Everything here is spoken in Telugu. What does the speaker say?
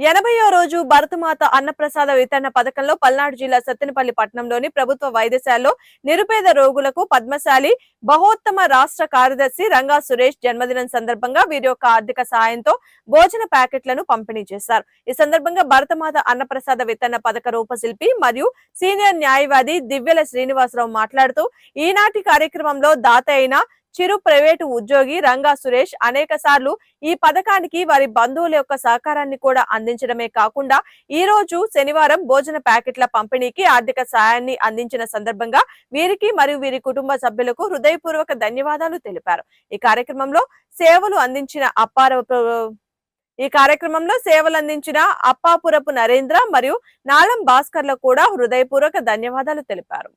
80వ రోజు భరతమాత అన్నప్రసాద వితరణ పథకంలో పల్నాడు జిల్లా సత్తెనపల్లి పట్టణంలోని ప్రభుత్వ వైద్యశాలలో నిరుపేద రోగులకు పద్మశాలి బహోత్తమ రాష్ట్ర కార్యదర్శి రంగా సురేష్ జన్మదినం సందర్భంగా వీరి యొక్క ఆర్థిక సహాయంతో భోజన ప్యాకెట్లను పంపిణీ చేశారు. ఈ సందర్భంగా భరతమాత అన్నప్రసాద వితరణ పథక రూపశిల్పి మరియు సీనియర్ న్యాయవాది దివ్యల శ్రీనివాసరావు మాట్లాడుతూ ఈనాటి కార్యక్రమంలో దాత అయిన చిరు ప్రైవేటు ఉద్యోగి రంగా సురేష్ అనేక సార్లు ఈ పథకానికి వారి బంధువుల యొక్క సహకారాన్ని కూడా అందించడమే కాకుండా ఈ రోజు శనివారం భోజన ప్యాకెట్ల పంపిణీకి ఆర్థిక సాయాన్ని అందించిన సందర్భంగా వీరికి మరియు వీరి కుటుంబ సభ్యులకు హృదయపూర్వక ధన్యవాదాలు తెలిపారు. ఈ కార్యక్రమంలో సేవలు అందించిన అప్పాపురపు నరేంద్ర మరియు నాలం భాస్కర్లకు కూడా హృదయపూర్వక ధన్యవాదాలు తెలిపారు.